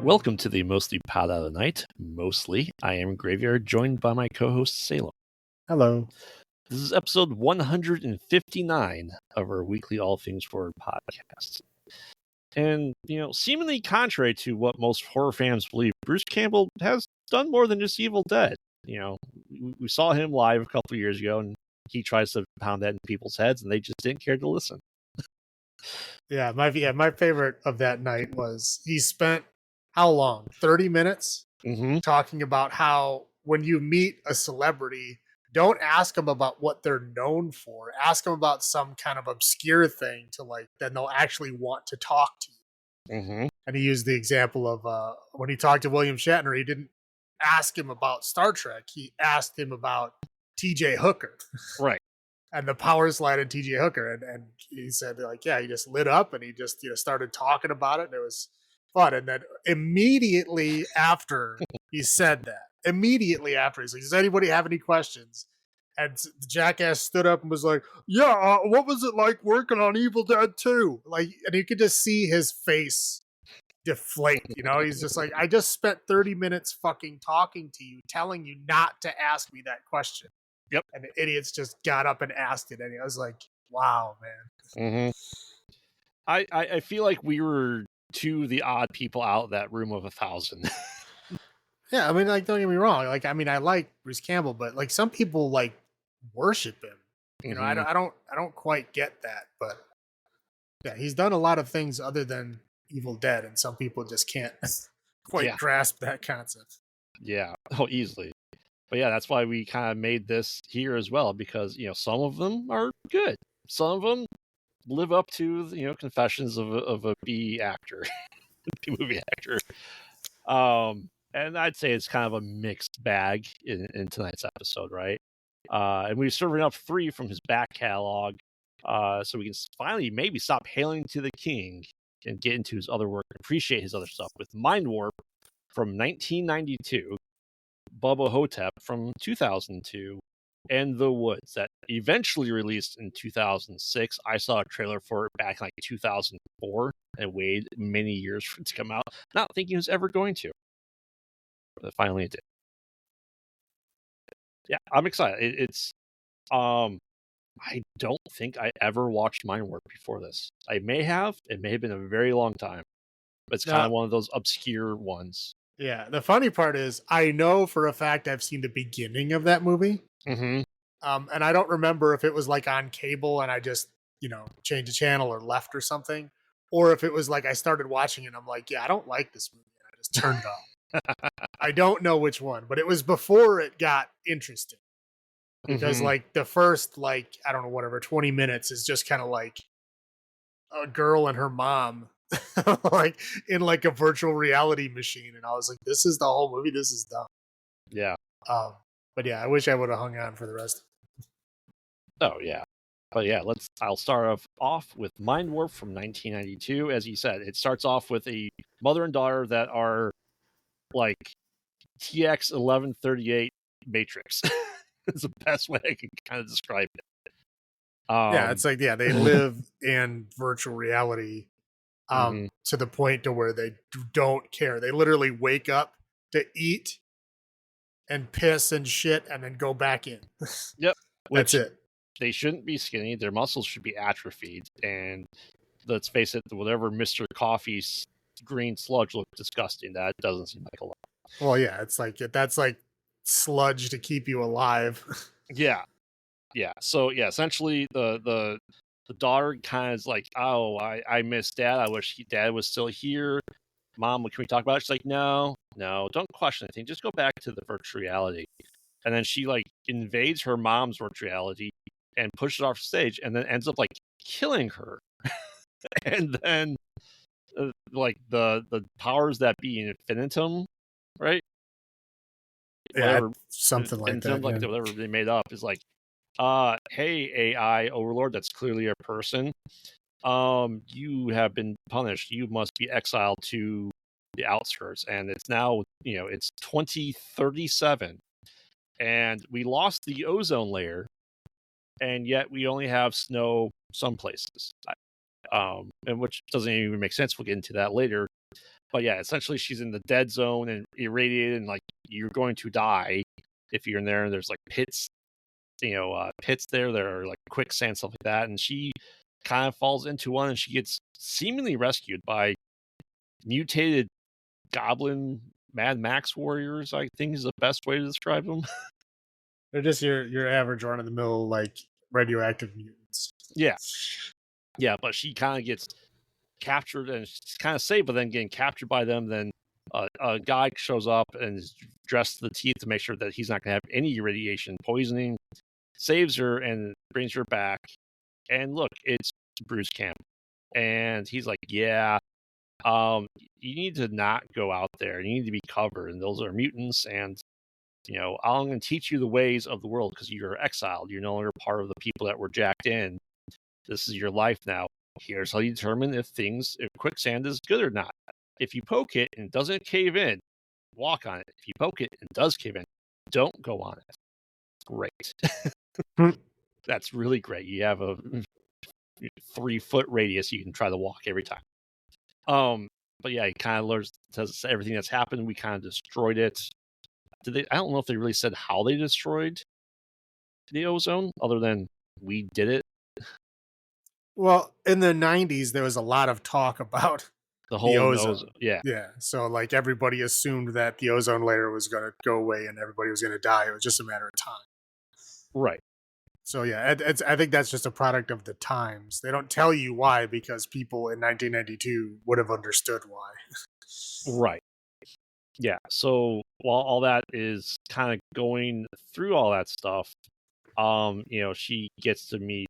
Welcome to the Mostly Pod Out of the Night. Mostly, I am Graveyard, joined by my co-host Salem. Hello. This is episode 159 of our weekly All Things Horror podcast. And, seemingly contrary to what most horror fans believe, Bruce Campbell has done more than just Evil Dead. We saw him live a couple years ago, and he tries to pound that in people's heads, and they just didn't care to listen. My favorite of that night was he spent how long? 30 minutes talking about how when you meet a celebrity, don't ask them about what they're known for. Ask them about some kind of obscure thing then they'll actually want to talk to you. And he used the example of when he talked to William Shatner, he didn't ask him about Star Trek. He asked him about TJ Hooker. Right. And the power slide in TJ Hooker. And he said, he just lit up and he just started talking about it. And it was fun. And then immediately after he said that, he's like, does anybody have any questions? And the jackass stood up and was like, what was it like working on Evil Dead 2? And you could just see his face deflate. He's just like, I just spent 30 minutes fucking talking to you, telling you not to ask me that question. Yep. And the idiots just got up and asked it. And I was like, wow, man. I feel like we were two the odd people out of that room of 1,000. Yeah, I mean, don't get me wrong. I like Bruce Campbell, but some people worship him. I don't quite get that, but yeah, he's done a lot of things other than Evil Dead, and some people just can't quite grasp that concept. Yeah, easily. But yeah, that's why we kind of made this here as well, because some of them are good, some of them live up to confessions of a B actor, B movie actor. And I'd say it's kind of a mixed bag in tonight's episode, right? And we're serving up 3 from his back catalog, so we can finally maybe stop hailing to the king and get into his other work and appreciate his other stuff with Mindwarp from 1992, Bubba Ho-Tep from 2002, and The Woods that eventually released in 2006. I saw a trailer for it back in 2004 and waited many years for it to come out, not thinking it was ever going to. But finally it did. Yeah, I'm excited. It's I don't think I ever watched Mindwarp before this. I may have. It may have been a very long time. But it's kind of one of those obscure ones. Yeah, the funny part is I know for a fact I've seen the beginning of that movie. And I don't remember if it was on cable and I just, changed the channel or left or something. Or if it was I started watching it and I'm like, I don't like this movie. And I just turned it off. I don't know which one, but it was before it got interesting. Because the first, I don't know, whatever, 20 minutes is just kind of a girl and her mom in a virtual reality machine. And I was like, this is the whole movie. This is dumb. Yeah. But yeah, I wish I would have hung on for the rest. Oh yeah. But yeah, I'll start off with Mindwarp from 1992. As you said, it starts off with a mother and daughter that are TX 1138 Matrix. It's the best way I can kind of describe it. It's they live in virtual reality to the point to where they don't care. They literally wake up to eat and piss and shit and then go back in. Yep. That's it. They shouldn't be skinny. Their muscles should be atrophied. And let's face it, whatever Mr. Coffee's green sludge looked disgusting. That doesn't seem like a lot. Well, yeah, it's that's sludge to keep you alive. Yeah. So yeah, essentially the daughter kind of is like, oh, I miss Dad. I wish Dad was still here. Mom, can we talk about it? She's like, no, don't question anything. Just go back to the virtual reality. And then she invades her mom's virtual reality and pushes it off stage, and then ends up killing her. And then the powers that be in infinitum, right? Whatever, something like that. Whatever they made up is hey, AI overlord, that's clearly a person. You have been punished. You must be exiled to the outskirts. And it's now, it's 2037. And we lost the ozone layer. And yet we only have snow some places. And which doesn't even make sense. We'll get into that later. But yeah, essentially she's in the dead zone and irradiated, and like you're going to die if you're in there. And there's like pits, pits there. There are like quicksand, stuff like that. And she kind of falls into one, and she gets seemingly rescued by mutated goblin Mad Max warriors, I think is the best way to describe them. They're just your average run of the mill like radioactive mutants. Yeah. Yeah, but she kind of gets captured and she's kind of saved, but then getting captured by them. Then a guy shows up and is dressed to the teeth to make sure that he's not going to have any radiation poisoning, saves her and brings her back. And look, it's Bruce Campbell. And he's like, yeah, you need to not go out there. You need to be covered. And those are mutants. And, I'm going to teach you the ways of the world because you're exiled. You're no longer part of the people that were jacked in. This is your life now. Here's how you determine if quicksand is good or not. If you poke it and it doesn't cave in, walk on it. If you poke it and it does cave in, don't go on it. Great. That's really great. You have a 3-foot radius you can try to walk every time. But yeah, he kind of learns everything that's happened. We kind of destroyed it. I don't know if they really said how they destroyed the ozone, other than we did it. Well, in the 90s, there was a lot of talk about the whole ozone. Yeah. So like everybody assumed that the ozone layer was going to go away and everybody was going to die. It was just a matter of time. Right. So yeah, I think that's just a product of the times. They don't tell you why because people in 1992 would have understood why. Right. Yeah. So while all that is kind of going through all that stuff, she gets to meet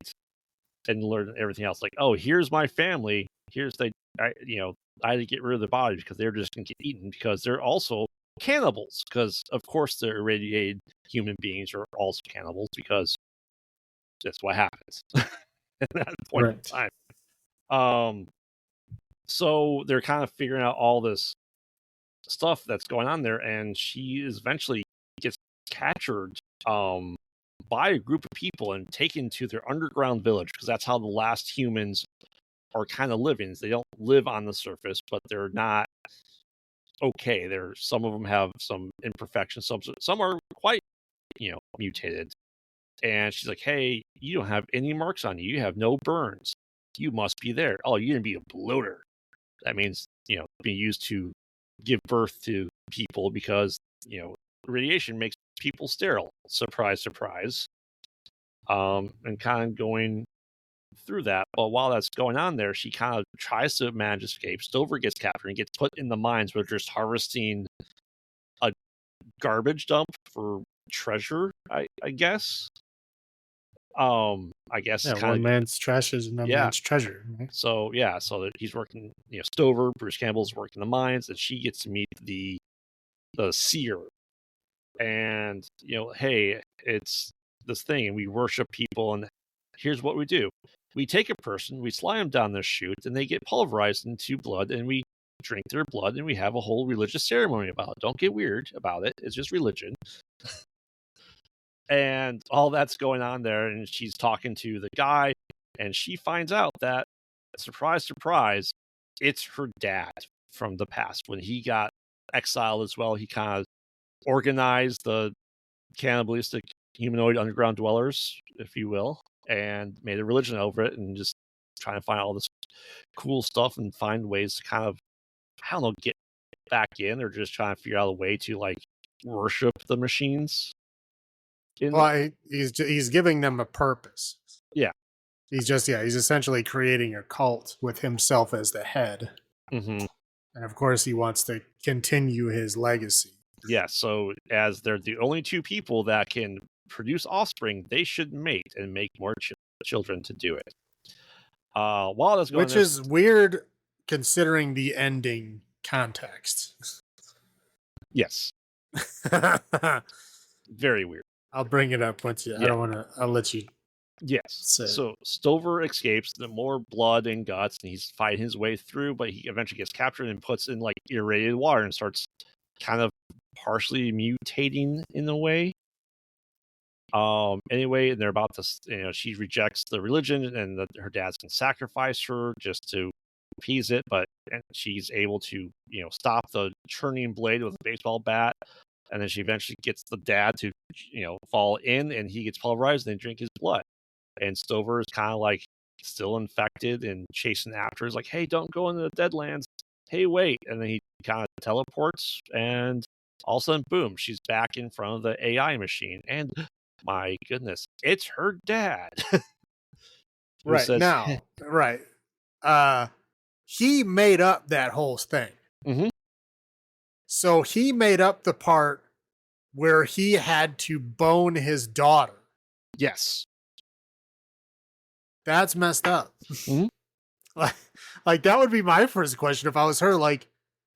and learn everything else. Like, oh, here's my family. I had to get rid of the bodies because they're just gonna get eaten because they're also cannibals. Because of course the irradiated human beings are also cannibals because that's what happens at that point in time. So they're kind of figuring out all this stuff that's going on there, and she eventually gets captured by a group of people and taken to their underground village because that's how the last humans are kind of living. They don't live on the surface, but they're not okay. Some of them have some imperfections. Some are quite mutated. And she's like, hey, you don't have any marks on you. You have no burns. You must be there. Oh, you're gonna be a bloater. That means being used to give birth to people because radiation makes people sterile. Surprise, surprise. And kind of going through that. But while that's going on there, she kind of tries to manage to escape. Stover gets captured and gets put in the mines where they're just harvesting a garbage dump for treasure, I guess. I guess one man's trash is another man's treasure. Right? So so he's working. Stover, Bruce Campbell's working the mines, and she gets to meet the seer. And hey, it's this thing, and we worship people, and here's what we do: we take a person, we slide them down this chute, and they get pulverized into blood, and we drink their blood, and we have a whole religious ceremony about it. Don't get weird about it; it's just religion. And all that's going on there, and she's talking to the guy, and she finds out that, surprise, surprise, it's her dad from the past. When he got exiled as well, he kind of organized the cannibalistic humanoid underground dwellers, if you will, and made a religion over it, and just trying to find all this cool stuff and find ways to kind of, I don't know, get back in, or just trying to figure out a way to like worship the machines. He's giving them a purpose. Yeah. He's essentially creating a cult with himself as the head. Mm-hmm. And of course, he wants to continue his legacy. Yeah, so as they're the only two people that can produce offspring, they should mate and make more children to do it. While that's going on, which is weird considering the ending context. Yes. Very weird. I'll bring it up once you. Yeah. I don't want to. I'll let you. Yes. So Stover escapes the more blood and guts, and he's fighting his way through, but he eventually gets captured and puts in like irradiated water and starts kind of partially mutating in a way. Anyway, and they're about to, she rejects the religion, and her dad's can sacrifice her just to appease it, and she's able to, stop the churning blade with a baseball bat. And then she eventually gets the dad to, fall in, and he gets pulverized and they drink his blood. And Stover is kind of like still infected and chasing after. He's like, hey, don't go into the Deadlands. Hey, wait. And then he kind of teleports, and all of a sudden, boom, she's back in front of the AI machine. And my goodness, it's her dad. Right says, now, right. He made up that whole thing. Mm-hmm. So he made up the part where he had to bone his daughter. Yes. That's messed up. Mm-hmm. Like that would be my first question if I was her. Like,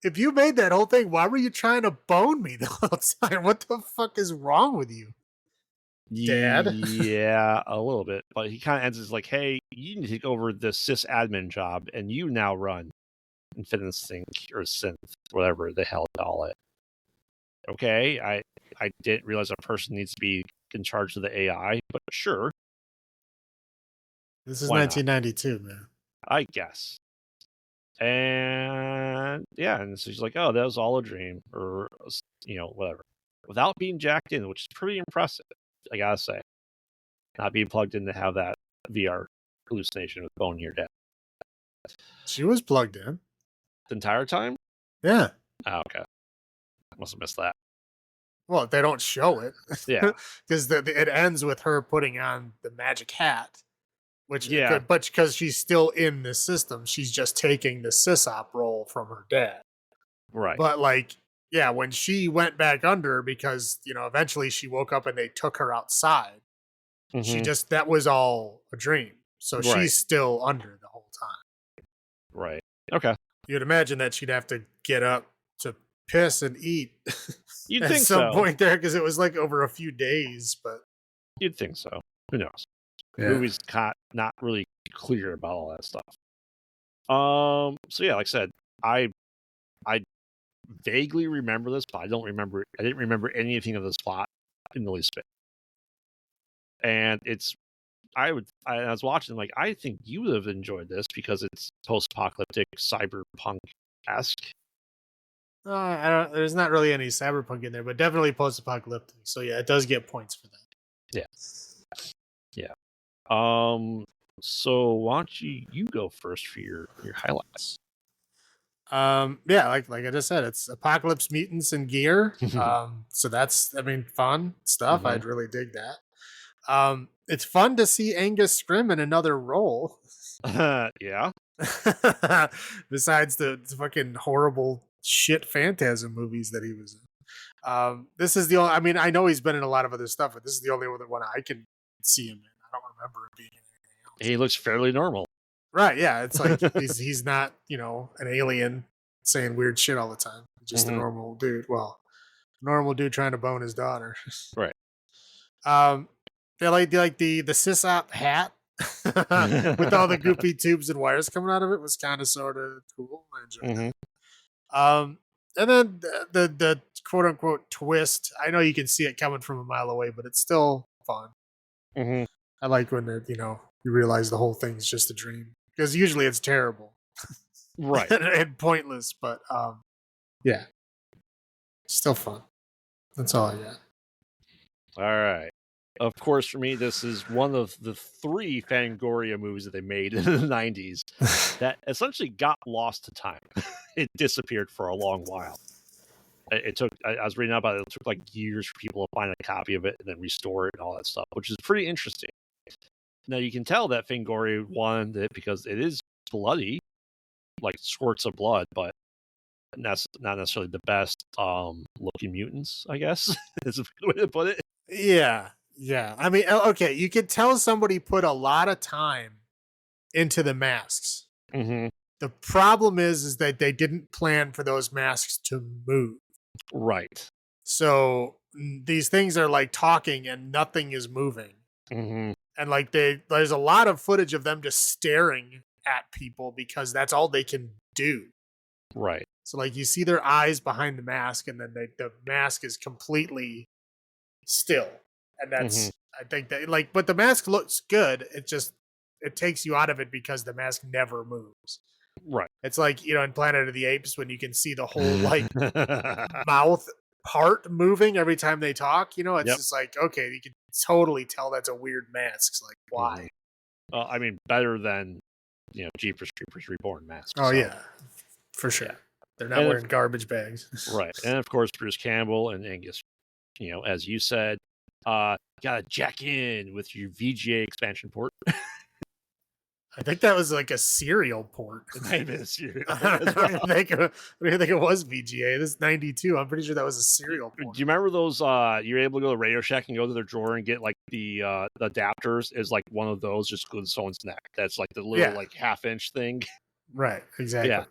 if you made that whole thing, why were you trying to bone me the whole time? What the fuck is wrong with you, Dad? Yeah, a little bit. But he kind of ends as like, hey, you need to take over the sysadmin job, and you now run Infinite Sync or Synth, whatever the hell they call it. Okay, I didn't realize a person needs to be in charge of the AI, but sure. This is 1992, man. I guess. And yeah, and so she's like, oh, that was all a dream, or whatever. Without being jacked in, which is pretty impressive, I gotta say. Not being plugged in to have that VR hallucination with boning your dad. She was plugged in The entire time? Yeah. Oh, okay. Must have missed that. Well, they don't show it. Yeah. Because it ends with her putting on the magic hat. Which, yeah. But because she's still in the system, she's just taking the sysop role from her dad. Right. But like, yeah, when she went back under, because, eventually she woke up and they took her outside, that was all a dream. So she's still under the whole time. Right. Okay. You'd imagine that she'd have to get up to piss and eat You'd at think some so. point there, because it was like over a few days, but you'd think so. Who knows? Yeah. The movie's not really clear about all that stuff. So yeah, like I said, I vaguely remember this, but I didn't remember anything of this plot in the least bit. And I was watching, like, I think you would have enjoyed this because it's post-apocalyptic cyberpunk-esque. There's not really any cyberpunk in there, but definitely post-apocalyptic. So yeah, it does get points for that. Yeah. So why don't you go first for your highlights? Yeah, like I just said, it's apocalypse mutants and gear. So that's, fun stuff. I'd really dig that. It's fun to see Angus Scrim in another role. Yeah. Besides the fucking horrible shit Phantasm movies that he was in. This is the only, I know he's been in a lot of other stuff, but this is the only one I can see him in. I don't remember him being in anything else. He looks fairly normal. Right, yeah. It's like he's not, an alien saying weird shit all the time. Just a normal dude. Well, normal dude trying to bone his daughter. Right. They like the sysop hat with all the goopy tubes and wires coming out of it was kind of sort of cool. I enjoyed that. And then the quote unquote twist. I know you can see it coming from a mile away, but it's still fun. I like when you realize the whole thing's just a dream, because usually it's terrible, right, and pointless. But yeah, still fun. That's all I got. All right. Of course, for me, this is one of the 3 Fangoria movies that they made in the 90s that essentially got lost to time. It disappeared for a long while. It took, I was reading about it, it took like years for people to find a copy of it and then restore it and all that stuff, which is pretty interesting. Now, you can tell that Fangoria wanted it because it is bloody, like squirts of blood, but that's not necessarily the best looking mutants, I guess, is a good way to put it. Yeah. Okay, you could tell somebody put a lot of time into the masks. The problem is that they didn't plan for those masks to move. Right. So these things are like talking and nothing is moving. And like there's a lot of footage of them just staring at people because that's all they can do. Right. So like you see their eyes behind the mask, and then the mask is completely still. And that's, I think that but the mask looks good. It takes you out of it because the mask never moves. Right. It's like, in Planet of the Apes when you can see the whole like mouth part moving every time they talk. It's Yep. just like, okay, you can totally tell that's a weird mask. It's like, why? I mean, better than Jeepers Creepers Reborn mask. Oh So, yeah, for sure. yeah. They're not wearing garbage bags. Right. And of course, Bruce Campbell and Angus, as you said, gotta jack in with your VGA expansion port. I think that was like a serial port. It might have been a serial. I don't even think it was VGA. This is 92. I'm pretty sure that was a serial port. Do you remember those? You were able to go to Radio Shack and go to their drawer and get like the adapters. Is like one of those just glued to someone's neck. That's like the little like half-inch thing. Right. Exactly. Yeah.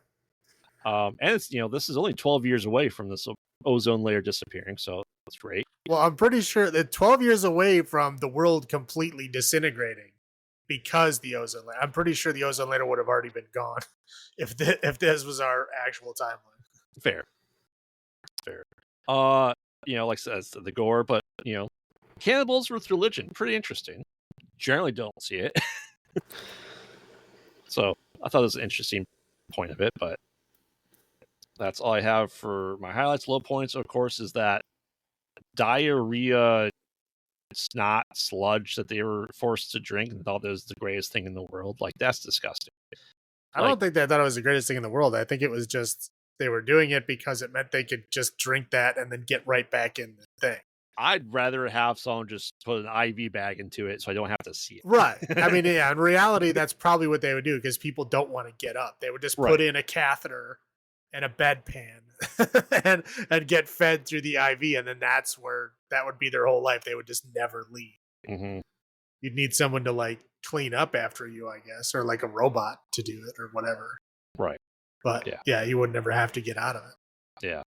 And it's this is only 12 years away from this ozone layer disappearing, so that's great. Well, I'm pretty sure that 12 years away from the world completely disintegrating because the ozone layer. I'm pretty sure the ozone layer would have already been gone if this was our actual timeline. Fair. Like I said, the gore, but cannibals with religion, pretty interesting. Generally don't see it. So I thought it was an interesting point of it, but that's all I have for my highlights. Low points, of course, is that diarrhea snot sludge that they were forced to drink and thought that was the greatest thing in the world. Like, that's disgusting. I don't think they thought it was the greatest thing in the world. I think it was just they were doing it because it meant they could just drink that and then get right back in the thing. I'd rather have someone just put an IV bag into it so I don't have to see it. Right. I mean, yeah, in reality, that's probably what they would do because people don't want to get up. They would just put in a catheter and a bedpan and get fed through the IV. And then that would be their whole life. They would just never leave. Mm-hmm. You'd need someone to like clean up after you, I guess, or like a robot to do it or whatever. Right. But yeah, you would never have to get out of it. Yeah.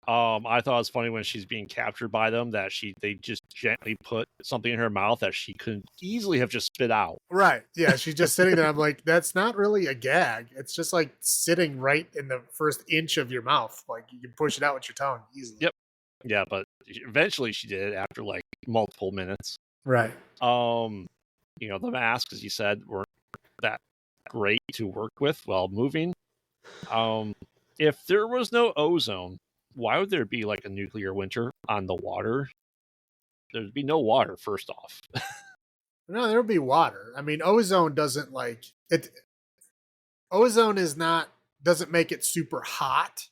I thought it was funny when she's being captured by them that they just gently put something in her mouth that she couldn't easily have just spit out. Right. Yeah, she's just sitting there. I'm like, that's not really a gag. It's just like sitting right in the first inch of your mouth. Like you can push it out with your tongue easily. Yep. Yeah, but eventually she did it after like multiple minutes. Right. The masks, as you said, weren't that great to work with while moving. If there was no ozone, why would there be like a nuclear winter on the water? There'd be no water, first off. No, there would be water. I mean, ozone doesn't like it. Ozone doesn't make it super hot.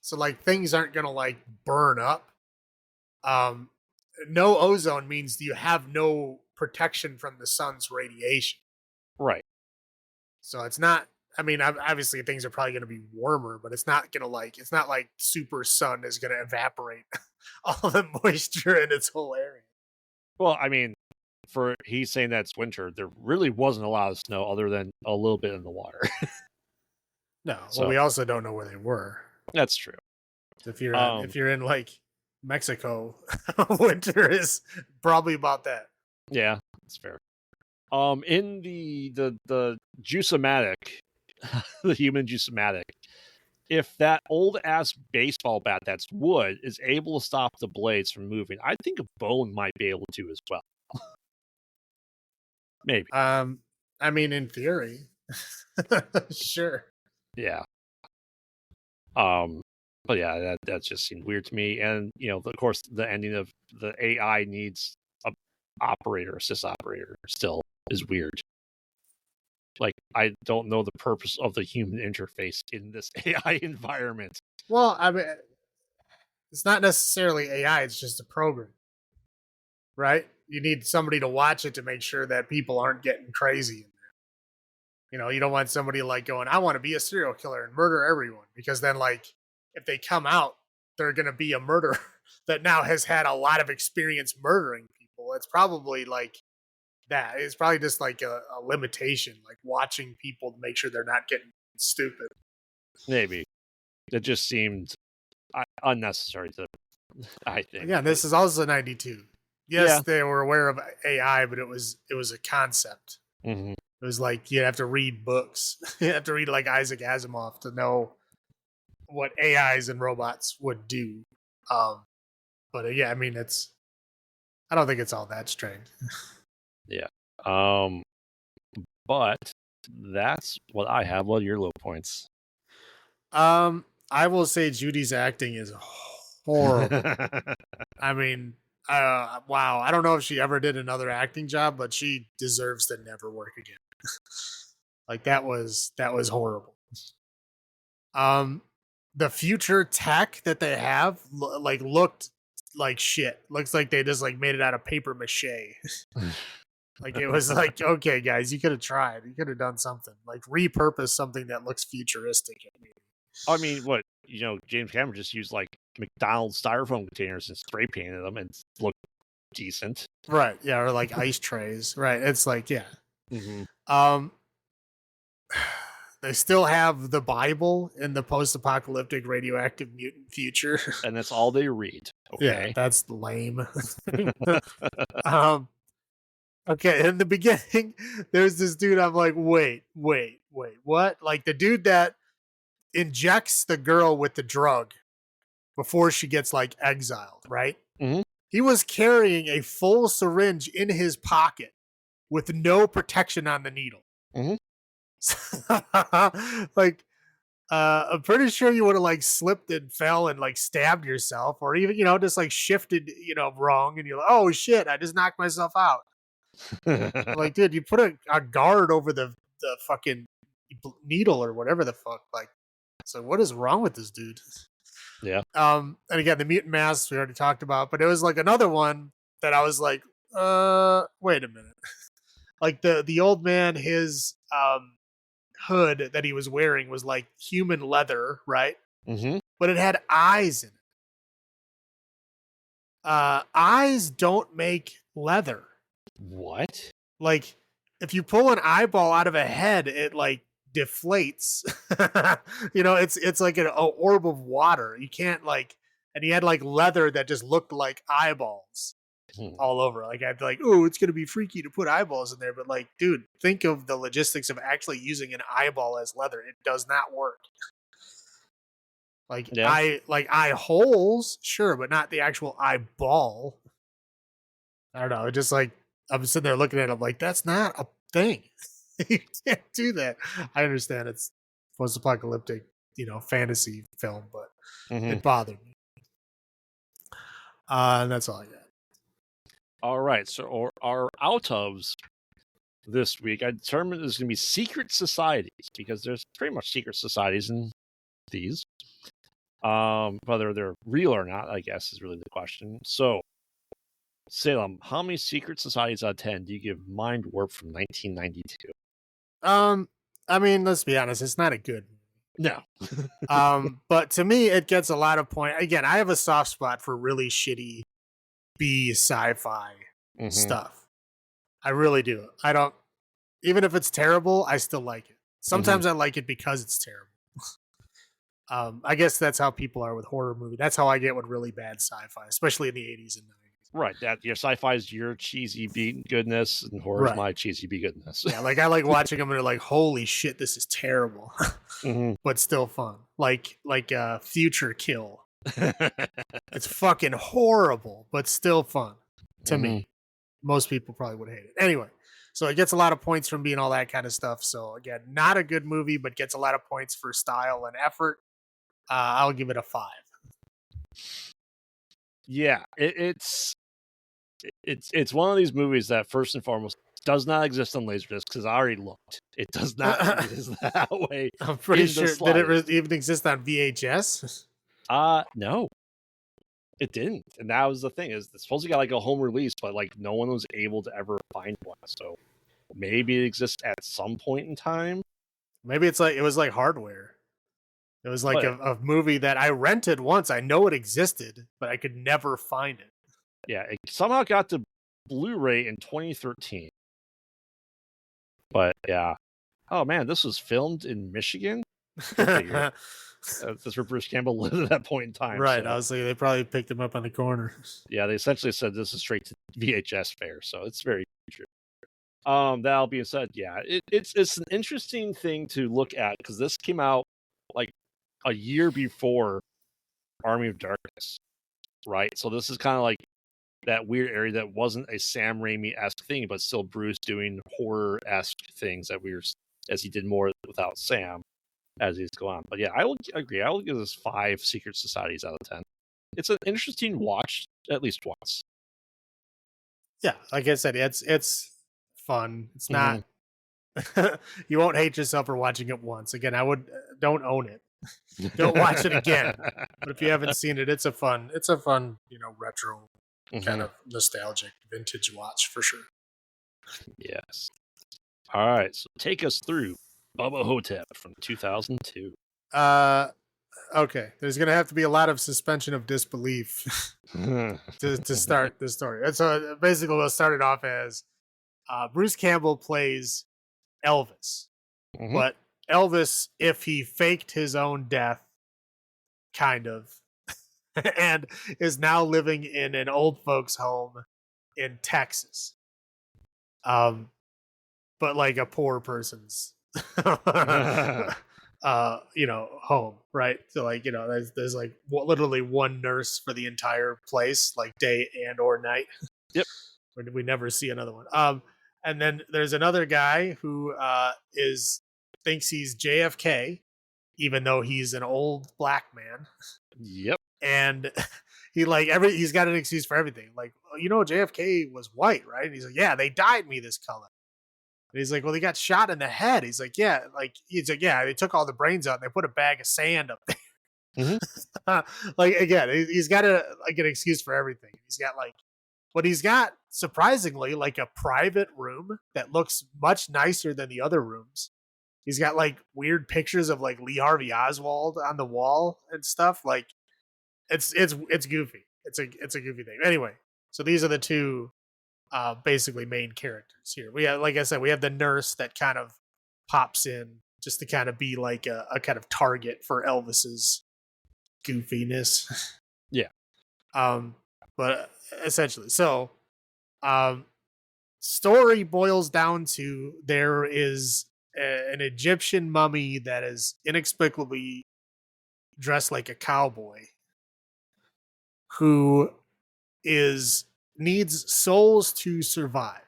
So like things aren't going to like burn up. No ozone means you have no protection from the sun's radiation. Right. So it's not, I mean, obviously things are probably going to be warmer, but it's not like super sun is going to evaporate all the moisture in its whole area. Well, I mean, he's saying that it's winter. There really wasn't a lot of snow other than a little bit in the water. No, well, we also don't know where they were. That's true. If you're in like Mexico, winter is probably about that. Yeah, that's fair. In the Juice-O-Matic, the human Juice-O-Matic, if that old ass baseball bat that's wood is able to stop the blades from moving, I think a bone might be able to as well. Maybe. I mean, in theory, sure. Yeah. But yeah, that just seemed weird to me. And of course, the ending of the AI needs a assist operator still is weird. Like, I don't know the purpose of the human interface in this AI environment. Well, I mean, it's not necessarily AI; it's just a program, right? You need somebody to watch it to make sure that people aren't getting crazy in there. You don't want somebody like going, "I want to be a serial killer and murder everyone," because then, like, if they come out, they're going to be a murderer that now has had a lot of experience murdering people. It's probably like that. It's probably just like a limitation, like watching people to make sure they're not getting stupid. Maybe. It just seemed unnecessary I think. Again, this is also 92. Yes, they were aware of AI, but it was a concept. Mm-hmm. It was like you'd have to read books. You have to read like Isaac Asimov to know what AIs and robots would do. But yeah, I mean, I don't think it's all that strange. Yeah. But that's what I have. What are your low points? I will say Judy's acting is horrible. I mean, wow. I don't know if she ever did another acting job, but she deserves to never work again. Like that was horrible. Um, the future tech that they have like looked like shit. Looks like they just like made it out of paper mache. Like it was like, okay, guys, you could have tried. You could have done something. Like repurpose something that looks futuristic. I mean, what James Cameron just used like McDonald's styrofoam containers and spray painted them and looked decent. Right. Yeah, or like ice trays. Right. It's like, yeah. Mm-hmm. Um they still have the Bible in the post-apocalyptic radioactive mutant future. And that's all they read. Okay. Yeah, that's lame. um okay, in the beginning, there's this dude. I'm like, wait, what? Like the dude that injects the girl with the drug before she gets like exiled, right? Mm-hmm. He was carrying a full syringe in his pocket with no protection on the needle. Mm-hmm. Like, I'm pretty sure you would have like slipped and fell and like stabbed yourself, or even just like shifted wrong, and you're like, oh shit, I just knocked myself out. Like, dude, you put a guard over the fucking needle or whatever the fuck. Like, so what is wrong with this dude? Yeah. And again, the mutant masks we already talked about, but it was like another one that I was like, wait a minute. Like the old man, his hood that he was wearing was like human leather, right? Mm-hmm. But it had eyes in it. Eyes don't make leather. What? Like, if you pull an eyeball out of a head, it like deflates. It's like an orb of water. You can't like, and he had like leather that just looked like eyeballs all over. Like I'd be like, oh, it's gonna be freaky to put eyeballs in there, but like, dude, think of the logistics of actually using an eyeball as leather. It does not work. Like eye holes, sure, but not the actual eyeball. I don't know. It just like I'm sitting there looking at it, I'm like, that's not a thing. You can't do that. I understand it's post-apocalyptic, fantasy film, but it bothered me. And that's all I got. All right. So our out ofs this week, I determined there's going to be secret societies because there's pretty much secret societies in these. Whether they're real or not, I guess, is really the question. So, Salem, how many secret societies out of 10 do you give Mindwarp from 1992? I mean, let's be honest, it's not a good No. But to me, it gets a lot of point. Again, I have a soft spot for really shitty B sci-fi stuff. I really do. I don't, even if it's terrible, I still like it. Sometimes I like it because it's terrible. I guess that's how people are with horror movie. That's how I get with really bad sci-fi, especially in the 80s and 90s. Right, that your sci-fi is your cheesy B goodness, and horror is my cheesy B goodness. Yeah, like I like watching them and they're like, holy shit, this is terrible, but still fun. Like Future Kill. It's fucking horrible, but still fun to me. Most people probably would hate it. Anyway, so it gets a lot of points from being all that kind of stuff. So again, not a good movie, but gets a lot of points for style and effort. I'll give it a 5. Yeah, it's one of these movies that first and foremost does not exist on Laserdisc because I already looked. It does not exist that way. I'm pretty sure. Did it even exist on VHS? No, it didn't. And that was the thing, is it's supposed to get like a home release, but like no one was able to ever find one. So maybe it exists at some point in time. Maybe it was like Hardware. It was like a movie that I rented once. I know it existed, but I could never find it. Yeah, it somehow got to Blu-ray in 2013. But yeah. Oh man, this was filmed in Michigan? That's where Bruce Campbell lived at that point in time. Right. So. Obviously, they probably picked him up on the corner. Yeah, they essentially said this is straight to VHS fare, so it's very true. That all being said, yeah, it's an interesting thing to look at because this came out like a year before Army of Darkness, right? So this is kind of like that weird area that wasn't a Sam Raimi-esque thing, but still Bruce doing horror-esque things that as he did more without Sam. as these go on. But yeah, I will agree. I will give this 5 secret societies out of 10. It's an interesting watch at least once. Yeah, like I said, it's fun. It's Mhm. not. You won't hate yourself for watching it once. Again, I would don't own it. Don't watch it again. But if you haven't seen it, it's a fun, retro kind Mhm. of nostalgic vintage watch for sure. Yes. All right, so take us through Bubba Ho-Tep from 2002. Uh, okay. There's gonna have to be a lot of suspension of disbelief to start this story. And so basically, we'll start it off as Bruce Campbell plays Elvis, Mhm. but Elvis, if he faked his own death, kind of, and is now living in an old folks' home in Texas. But like a poor person's home, right? So like, there's like literally one nurse for the entire place, like day and or night. Yep. We never see another one. And then there's another guy who is thinks he's JFK, even though he's an old black man. Yep. And he's got an excuse for everything. Like, JFK was white, right? And he's like, yeah, they dyed me this color. And he's like, well, he got shot in the head. He's like, yeah, they took all the brains out and they put a bag of sand up Mhm. there. Like again, he's got an excuse for everything. But he's got surprisingly like a private room that looks much nicer than the other rooms. He's got like weird pictures of like Lee Harvey Oswald on the wall and stuff. Like it's goofy. It's a goofy thing. Anyway, so these are the two basically main characters here. We have, like I said, we have the nurse that kind of pops in just to kind of be like a kind of target for Elvis's goofiness. Yeah. But essentially, so story boils down to there is an Egyptian mummy that is inexplicably dressed like a cowboy who is needs souls to survive.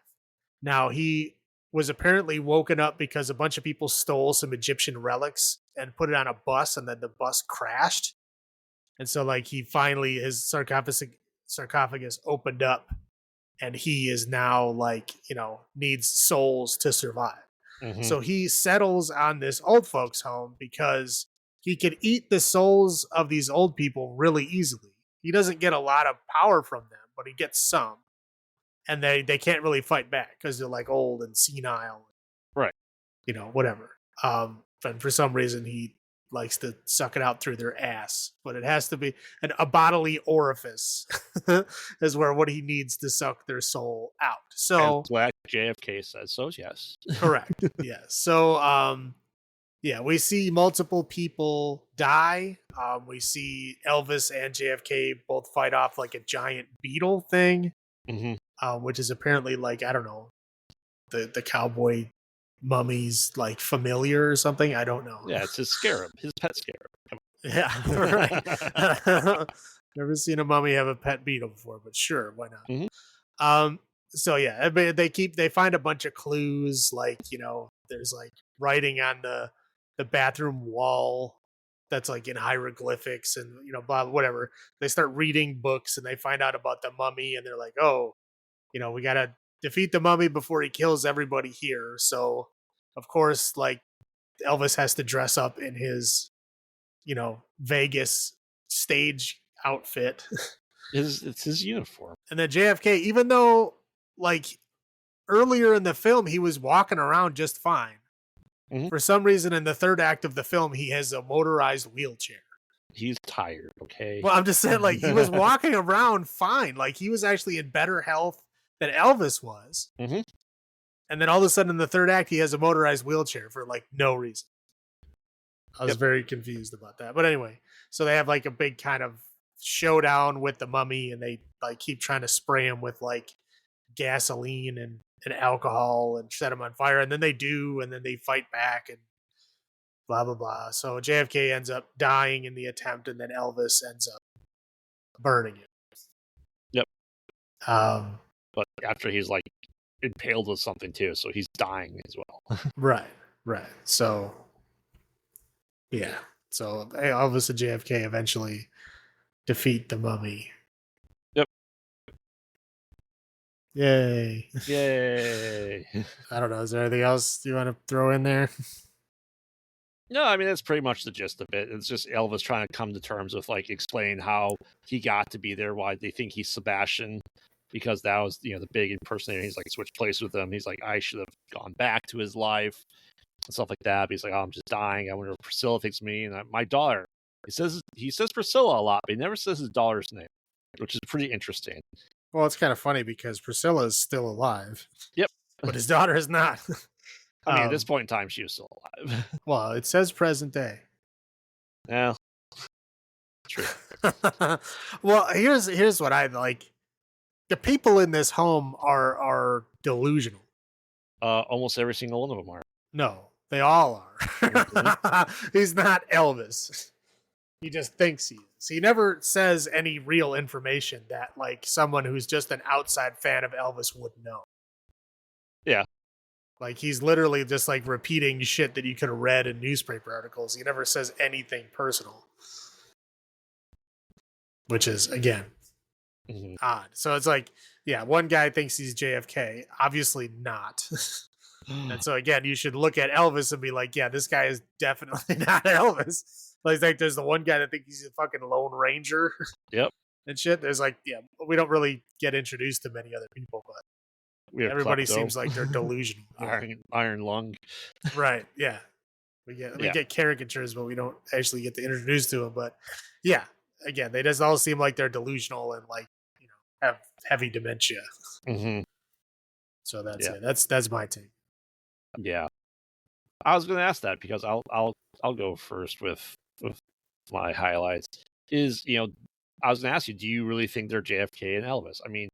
Now he was apparently woken up because a bunch of people stole some Egyptian relics and put it on a bus, and then the bus crashed. And so, like, he finally his sarcophagus opened up, and he is now like needs souls to survive. Mhm. So he settles on this old folks home because he can eat the souls of these old people really easily. He doesn't get a lot of power from them, but he gets some, and they can't really fight back because they're like old and senile, Right. whatever. And for some reason he likes to suck it out through their ass, but it has to be a bodily orifice is where what he needs to suck their soul out. As So Black JFK says so, yes. correct, yeah. So yeah, we see multiple people die. We see Elvis and JFK both fight off like a giant beetle thing, Mhm. which is apparently like, I don't know, the cowboy mummy's like familiar or something. I don't know. Yeah, it's his scarab, his pet scarab. Come Yeah, on. right. Never seen a mummy have a pet beetle before, but sure, why not? Mhm. So yeah, I mean, they find a bunch of clues, like there's like writing on the bathroom wall that's like in hieroglyphics, and blah whatever. They start reading books and they find out about the mummy, and they're like, oh, we gotta defeat the mummy before he kills everybody here. So of course, like, Elvis has to dress up in his Vegas stage outfit. It's his uniform. And then JFK, even though like earlier in the film he was walking around just fine, Mhm. for some reason in the third act of the film he has a motorized wheelchair. He's tired, okay? Well, I'm just saying, like, he was walking around fine, like he was actually in better health than Elvis was. Mhm. And then all of a sudden in the third act he has a motorized wheelchair for like no reason. I was Yep. very confused about that. But anyway, so they have like a big kind of showdown with the mummy, and they like keep trying to spray him with like gasoline and alcohol and set him on fire. And then they do, and then they fight back and blah, blah, blah. So JFK ends up dying in the attempt, and then Elvis ends up burning it. Yep. Um, But after he's like impaled with something too, so he's dying as well. right, right. So Yeah. So Elvis and JFK eventually defeat the mummy. Yep. Yay. Yay. I don't know. Is there anything else you want to throw in there? No, I mean that's pretty much the gist of it. It's just Elvis trying to come to terms with like explain how he got to be there, why they think he's Sebastian, because that was the big impersonator. He's like switched places with him. He's like, I should have gone back to his life and stuff like that. But he's like, oh, I'm just dying. I wonder if Priscilla thinks me and my daughter. He says Priscilla a lot, but he never says his daughter's name, which is pretty interesting. Well, it's kind of funny because Priscilla is still alive. Yep. But his daughter is not. I mean, at this point in time, she was still alive. Well, it says present day. Yeah. True. Well, here's what I like. The people in this home are delusional. Almost every single one of them are. No, they all are. He's not Elvis. He just thinks he is. He never says any real information that like someone who's just an outside fan of Elvis would know. Yeah. Like he's literally just like repeating shit that you could have read in newspaper articles. He never says anything personal. Which is again odd. So it's like, yeah, one guy thinks he's JFK, obviously not. And so again, you should look at Elvis and be like, yeah, this guy is definitely not Elvis. Like there's the one guy that thinks he's a fucking Lone Ranger. Yep. And shit. There's like, yeah, we don't really get introduced to many other people, but everybody seems like they're delusional. Iron lung. Right. Yeah. We get caricatures, but we don't actually get to introduce to them. But yeah, again, they just all seem like they're delusional and like, have heavy dementia. Mm-hmm. So that's it. That's my take. Yeah. I was going to ask that because I'll go first with my highlights. I was going to ask you, do you really think they're JFK and Elvis? I mean,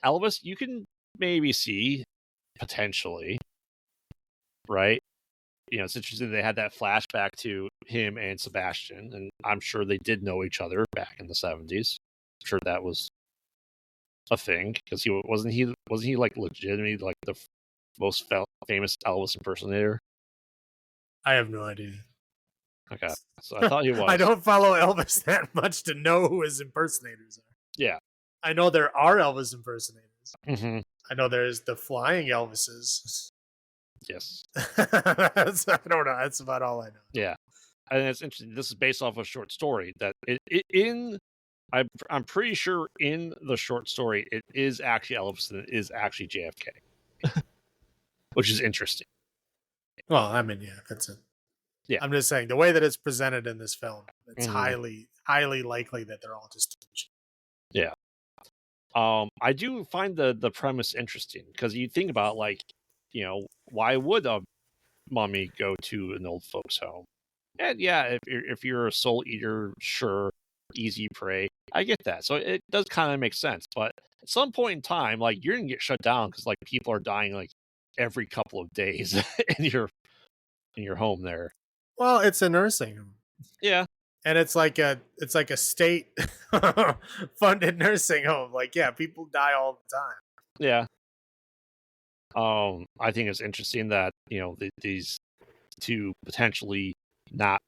Elvis, you can maybe see potentially, right? It's interesting they had that flashback to him and Sebastian, and I'm sure they did know each other back in the 70s. I'm sure that was a thing because he wasn't he like legitimately like the most famous Elvis impersonator. I have no idea. Okay, so I thought he was. I don't follow Elvis that much to know who his impersonators are. Yeah, I know there are Elvis impersonators. Mm-hmm. I know there's the flying Elvises. Yes. I don't know. That's about all I know. Yeah, and it's interesting. This is based off a short story that I'm pretty sure in the short story it is actually Elvis and it is actually JFK, which is interesting. Well, I mean, yeah, that's it. Yeah, I'm just saying the way that it's presented in this film, it's highly likely that they're all just. Yeah. I do find the premise interesting because you think about like, why would a mummy go to an old folks' home? And yeah, if you're a soul eater, sure, easy prey. I get that. So it does kind of make sense. But at some point in time, like you're gonna get shut down because like people are dying like every couple of days in your home there. Well, it's a nursing home. Yeah. And it's like a state funded nursing home. Like, yeah, people die all the time. Yeah. I think it's interesting that, these two potentially not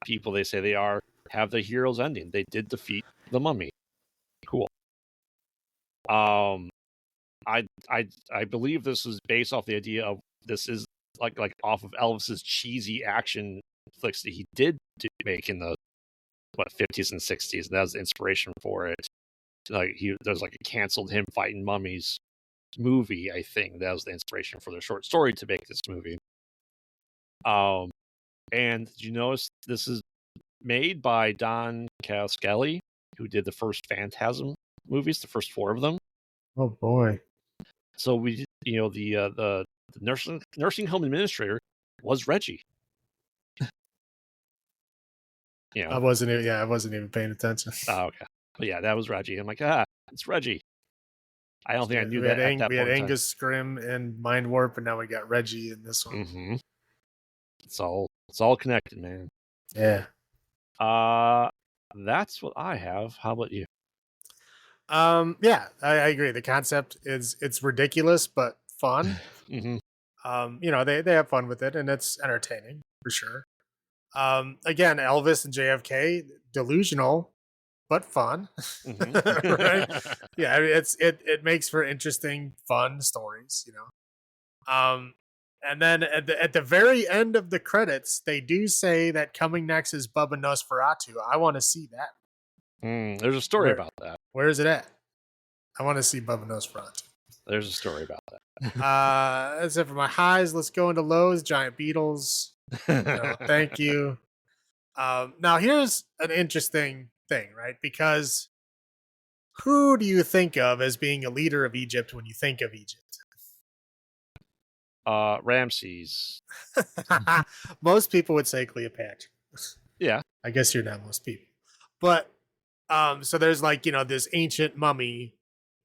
people they say they are have the hero's ending. They did defeat the mummy. Cool. I believe this is based off the idea of this is like off of Elvis's cheesy action flicks that he did make in the 50s and 60s, and that was the inspiration for it. Like there's like a canceled him fighting mummies movie, I think that was the inspiration for the short story to make this movie. And did you notice this is made by Don Cascelli, who did the first Phantasm movies, the first 4 of them. Oh boy! So the nursing home administrator was Reggie. I wasn't even paying attention. Oh, okay. But yeah, that was Reggie. I'm like, it's Reggie. I don't think I knew that. We had Angus Scrim and Mindwarp, and now we got Reggie in this one. Mm-hmm. It's all connected, man. Yeah. That's what I have. How about you? Yeah, I agree. The concept it's ridiculous but fun. Mm-hmm. They have fun with it, and it's entertaining for sure. Again, Elvis and JFK, delusional but fun, right? Yeah, I mean, it makes for interesting, fun stories, you know. And then at the very end of the credits, they do say that coming next is Bubba Nosferatu. I want to see that. There's a story about that. Where is it at? I want to see Bubba Nosferatu. There's a story about that. That's it for my highs. Let's go into lows. Giant beetles. No, thank you. Now here's an interesting thing, right? Because who do you think of as being a leader of Egypt when you think of Egypt? Ramses. Most people would say Cleopatra. Yeah. I guess you're not most people. But so there's like, you know, this ancient mummy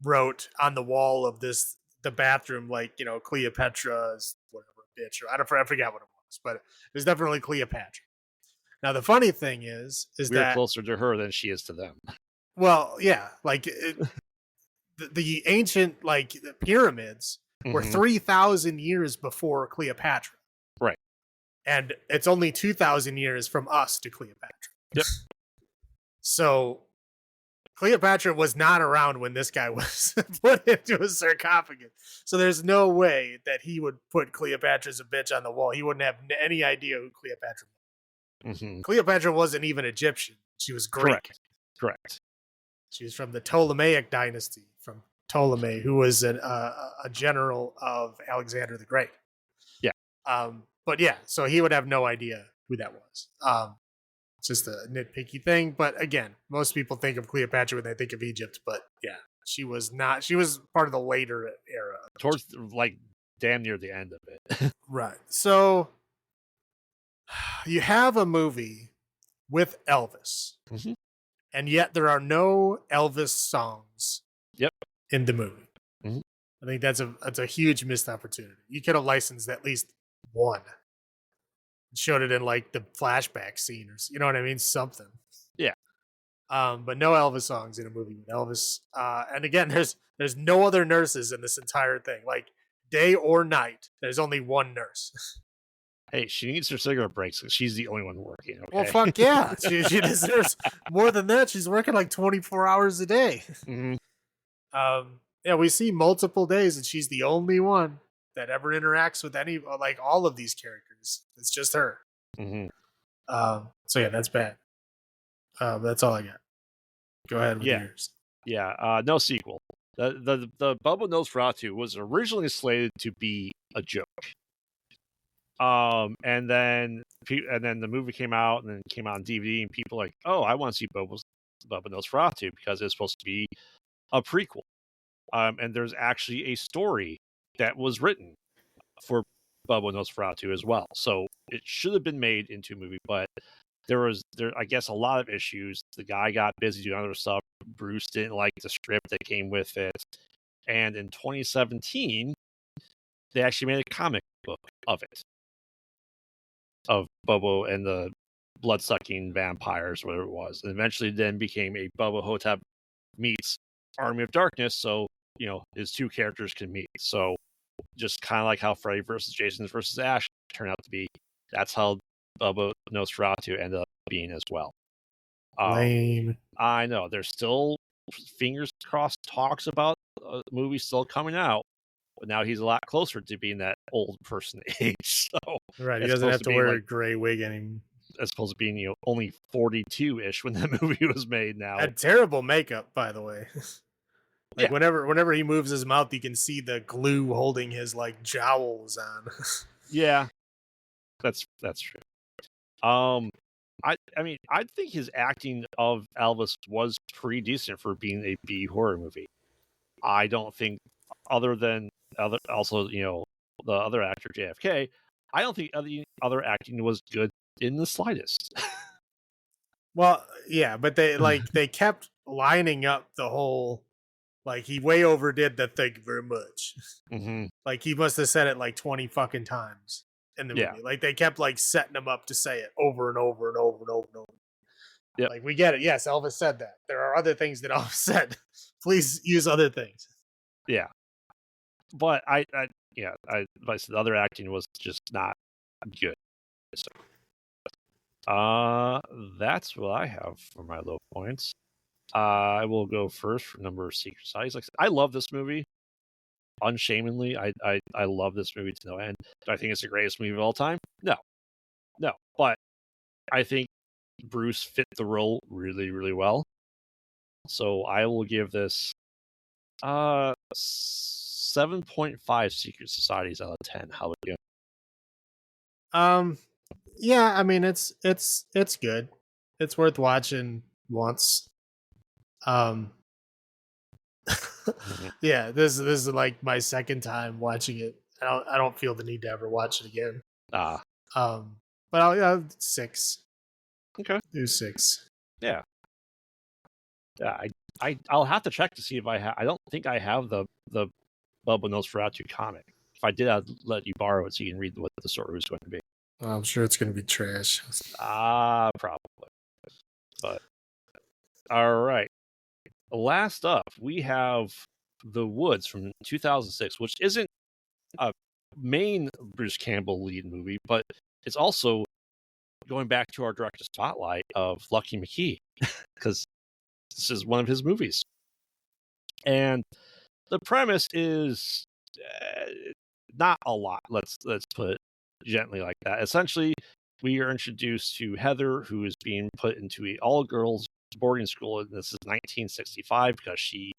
wrote on the wall of the bathroom, like, you know, Cleopatra's whatever bitch, or I forget what it was, but it was definitely Cleopatra. Now the funny thing is we're closer to her than she is to them. Well, yeah, like the ancient like the pyramids were 3,000 years before Cleopatra, right? And it's only 2,000 years from us to Cleopatra. Yep. So Cleopatra was not around when this guy was put into a sarcophagus. So there's no way that he would put Cleopatra as a bitch on the wall. He wouldn't have any idea who Cleopatra was. Cleopatra wasn't even Egyptian. She was Greek. Correct. She was from the Ptolemaic dynasty, from Ptolemy, who was a general of Alexander the Great. Yeah. But yeah, so he would have no idea who that was. It's just a nitpicky thing. But again, most people think of Cleopatra when they think of Egypt. But yeah, she was not. She was part of the later era. Towards like damn near the end of it. Right. So you have a movie with Elvis. And yet there are no Elvis songs in the movie. I think that's a huge missed opportunity. You could have licensed at least one. Showed it in like the flashback scene, or you know what I mean? Something. Yeah. But no Elvis songs in a movie with Elvis. And again, there's no other nurses in this entire thing. Like day or night, there's only one nurse. Hey, she needs her cigarette breaks because she's the only one working. Okay? Well, fuck yeah. She deserves more than that. She's working like 24 hours a day. Yeah, we see multiple days and she's the only one that ever interacts with any, like all of these characters. It's just her. So yeah, that's bad. That's all I got. Go ahead with yours. Yeah, no sequel. The Bubba Nosferatu was originally slated to be a joke. And then the movie came out, and then it came out on DVD, and people were like, oh, I want to see Bubba Nosferatu because it's supposed to be a prequel. And there's actually a story that was written for Bubba Nosferatu as well. So it should have been made into a movie, but there I guess a lot of issues. The guy got busy doing other stuff. Bruce didn't like the script that came with it. And in 2017, they actually made a comic book of it. Of Bubba and the blood-sucking vampires, whatever it was. And eventually then became a Bubba Ho-Tep meets Army of Darkness, so, you know, his two characters can meet. So just kind of like how Freddy versus Jason versus Ash turned out to be, that's how Bubba Nosferatu ended up being as well. Lame. I know. There's still, fingers crossed, talks about a movie still coming out. But now he's a lot closer to being that old person age. So right, he doesn't have to wear a gray wig anymore. As opposed to being, you know, only 42-ish when that movie was made now. Had terrible makeup, by the way. Like whenever he moves his mouth, you can see the glue holding his like jowls on. Yeah. That's true. I mean, I think his acting of Elvis was pretty decent for being a B horror movie. I don't think, also, you know, the other actor JFK, I don't think other acting was good in the slightest. Well, yeah, but they kept lining up the whole, like, he way overdid the "thank you very much." Like he must have said it like 20 fucking times in the movie. Like they kept like setting him up to say it over and over and over and over and over. Yeah, like we get it. Yes, Elvis said that. There are other things that Elvis said. Please use other things. Yeah, but the other acting was just not good. So. That's what I have for my low points. I will go first for number of secret societies. Like I said, I love this movie. Unshamedly, I love this movie to no end. Do I think it's the greatest movie of all time? No, no. But I think Bruce fit the role really, really well. So I will give this 7.5 secret societies out of 10. How would you? Um, yeah, I mean it's good. It's worth watching once. Um, Mhm. yeah, this is like my second time watching it. I don't feel the need to ever watch it again. Ah, Um, but I'll six. okay, Do six. yeah, yeah. I'll have to check to see if I have. I don't think I have the Bubba Nosferatu comic. If I did, I'd let you borrow it so you can read what the story was going to be. Well, I'm sure it's gonna be trash. Probably. But all right. Last up, we have The Woods from 2006, which isn't a main Bruce Campbell lead movie, but it's also going back to our director spotlight of Lucky McKee because this is one of his movies. And the premise is not a lot. Let's put it gently like that. Essentially, we are introduced to Heather, who is being put into a all girls boarding school, and this is 1965 because she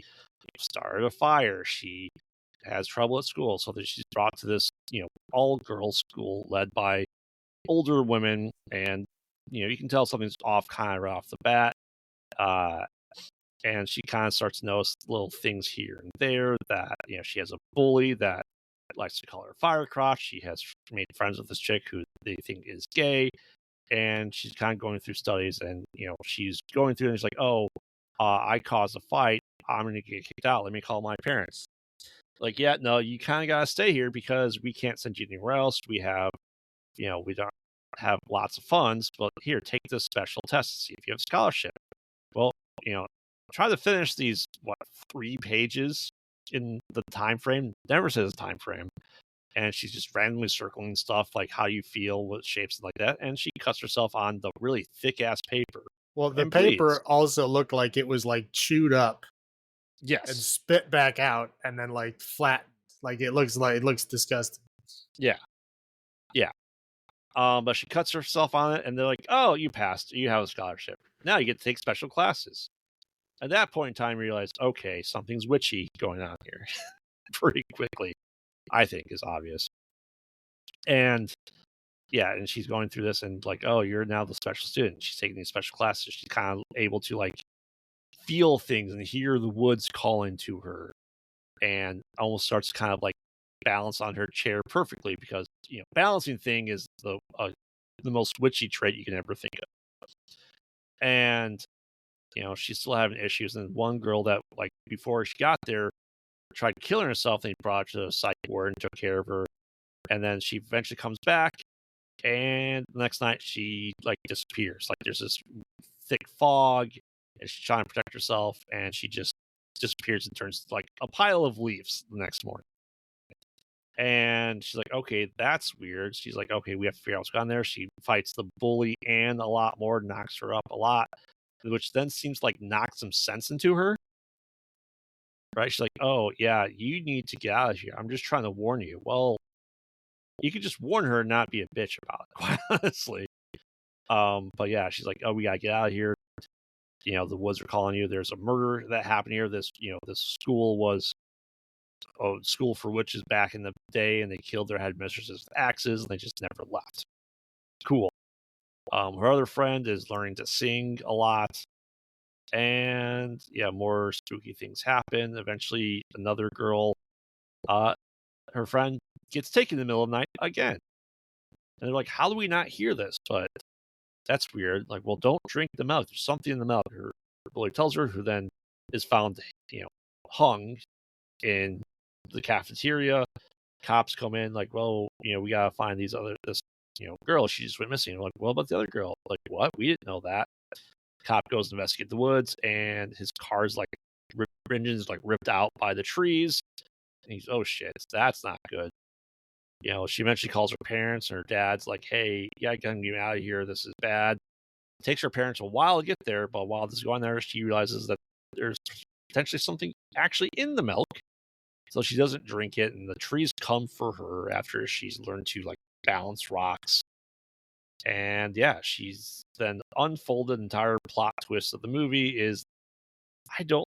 started a fire. She has trouble at school, so that she's brought to this all girls school led by older women, and you can tell something's off kind of right off the bat. Uh, and she kind of starts to notice little things here and there that she has a bully that likes to call her Firecrotch. She has made friends with this chick who they think is gay, and she's kind of going through studies, and she's going through and she's like, oh, I caused a fight, I'm gonna get kicked out, let me call my parents. Like, yeah, no, you kind of gotta stay here because we can't send you anywhere else. We have we don't have lots of funds, but here, take this special test to see if you have a scholarship. Well, you know try to finish these 3 pages in the time frame. Never says time frame, and she's just randomly circling stuff like how you feel, what shapes like that, and she cuts herself on the really thick ass paper Well, the and bleeds. paper also looked like it was like chewed up and Yes, spit back out and then like flattened. Like it looks disgusting. yeah, yeah. But she cuts herself on it, and they're like, "Oh, you passed. You have a scholarship. Now you get to take special classes." At that point in time, you realize, okay, something's witchy going on here. Pretty quickly, I think is obvious. And yeah, and she's going through this, and like, oh, you're now the special student. She's taking these special classes. She's kind of able to like feel things and hear the woods calling to her, and almost starts to kind of like balance on her chair perfectly because balancing thing is the most witchy trait you can ever think of. And she's still having issues. And one girl that like before she got there tried killing herself, and they brought her to the psych ward and took care of her. And then she eventually comes back, and the next night she like disappears. Like there's this thick fog, and she's trying to protect herself, and she just disappears and turns like a pile of leaves the next morning. And she's like, okay, that's weird. She's like, okay, we have to figure out what's gone there. She fights the bully and a lot more, knocks her up a lot, which then seems like knocks some sense into her. Right? She's like, oh yeah, you need to get out of here. I'm just trying to warn you. Well, you could just warn her and not be a bitch about it, quite honestly. But yeah, she's like, oh, we gotta get out of here. The woods are calling you. There's a murder that happened here. This school was a school for witches back in the day, and they killed their headmistresses with axes, and they just never left. Cool. Her other friend is learning to sing a lot, and yeah, more spooky things happen. Eventually, another girl, her friend, gets taken in the middle of the night again, and they're like, "How do we not hear this?" But that's weird. Like, well, don't drink the milk. There's something in the milk. Her bully tells her, who then is found, hung in the cafeteria. Cops come in, like, well, we gotta find this girl. She just went missing. We're like, well, about the other girl? Like, what? We didn't know that. Cop goes to investigate the woods, and his car's like engine's like ripped out by the trees. And he's, oh shit, that's not good. She eventually calls her parents, and her dad's like, "Hey, yeah, get me out of here. This is bad." It takes her parents a while to get there, but while this is going there, she realizes that there's potentially something actually in the milk. So she doesn't drink it, and the trees come for her after she's learned to like balance rocks. And yeah, she's then unfolded entire plot twist of the movie is I don't